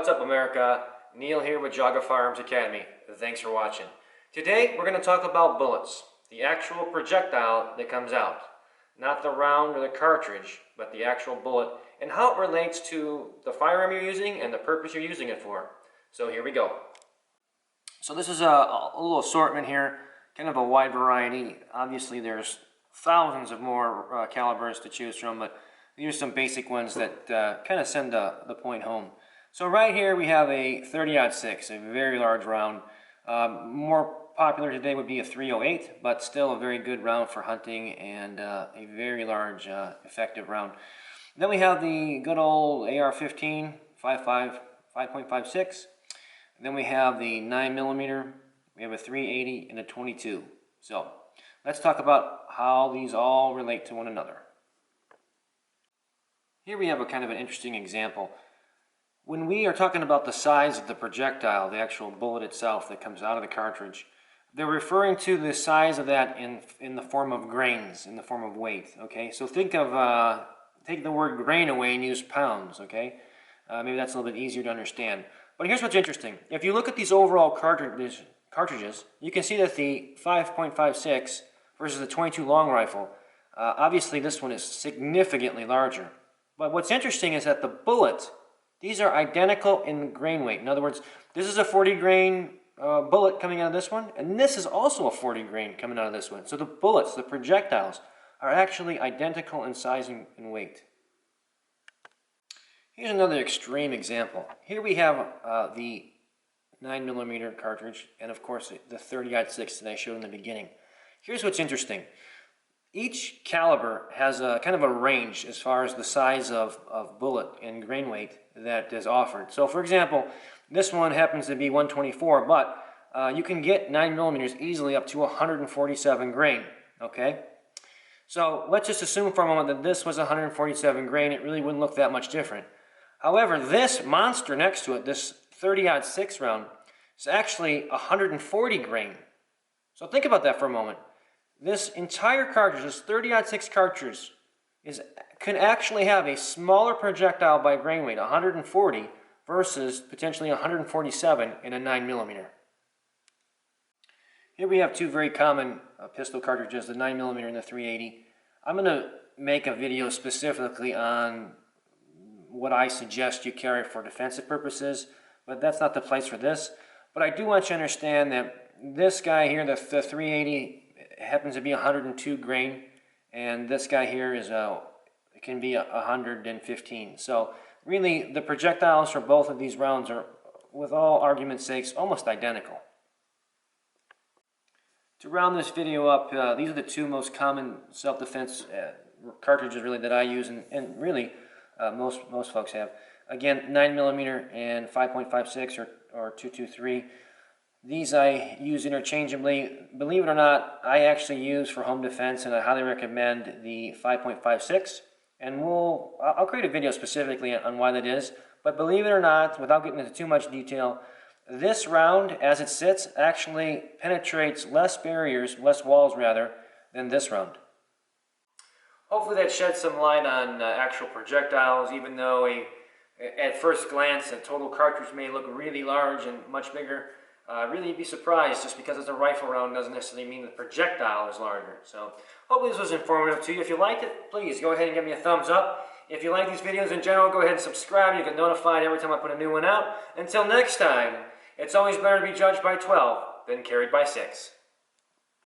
What's up, America? Neil here with Geauga Firearms Academy. Thanks for watching. Today we're going to talk about bullets, the actual projectile that comes out. Not the round or the cartridge, but the actual bullet, and how it relates to the firearm you're using and the purpose you're using it for. So here we go. So this is a little assortment here, kind of a wide variety. Obviously there's thousands of more calibers to choose from, but these are some basic ones that kind of send the point home. So right here we have a 30-06, a very large round. More popular today would be a 308, but still a very good round for hunting and a very large effective round. Then we have the good old AR-15, 5.56. Then we have the 9mm, we have a 380 and a 22. So let's talk about how these all relate to one another. Here we have a kind of an interesting example. When we are talking about the size of the projectile, the actual bullet itself that comes out of the cartridge, they're referring to the size of that in the form of grains, in the form of weight, okay? So think of, take the word grain away and use pounds, okay? Maybe that's a little bit easier to understand. But here's what's interesting. If you look at these overall cartridges, you can see that the 5.56 versus the 22 long rifle, obviously this one is significantly larger. But what's interesting is that the bullets, these are identical in grain weight. In other words, this is a 40 grain bullet coming out of this one, and this is also a 40 grain coming out of this one. So the bullets, the projectiles, are actually identical in size and weight. Here's another extreme example. Here we have the 9mm cartridge, and of course the 30-06 that I showed in the beginning. Here's what's interesting. Each caliber has a kind of a range as far as the size of bullet and grain weight that is offered. So for example, this one happens to be 124, but you can get 9mm easily up to 147 grain, okay? So let's just assume for a moment that this was 147 grain. It really wouldn't look that much different. However, this monster next to it, this 30-06 round, is actually 140 grain. So think about that for a moment. This entire cartridge, this 30-06 cartridge, can actually have a smaller projectile by grain weight, 140, versus potentially 147 in a 9mm. Here we have two very common pistol cartridges, the 9mm and the 380. I'm going to make a video specifically on what I suggest you carry for defensive purposes, but that's not the place for this. But I do want you to understand that this guy here, the 380, happens to be 102 grain, and this guy here is it can be 115. So really the projectiles for both of these rounds are, with all argument's sakes, almost identical. To round this video up, these are the two most common self-defense cartridges really that I use, and really most folks have. Again, 9mm and 5.56 or 223. These I use interchangeably. Believe it or not, I actually use for home defense, and I highly recommend the 5.56. And I'll create a video specifically on why that is. But believe it or not, without getting into too much detail, this round, as it sits, actually penetrates less barriers, less walls rather, than this round. Hopefully that sheds some light on actual projectiles, even though at first glance a total cartridge may look really large and much bigger. Really, you'd be surprised. Just because it's a rifle round doesn't necessarily mean the projectile is larger. So hopefully this was informative to you. If you liked it, please go ahead and give me a thumbs up. If you like these videos in general, go ahead and subscribe. You get notified every time I put a new one out. Until next time, it's always better to be judged by 12 than carried by 6.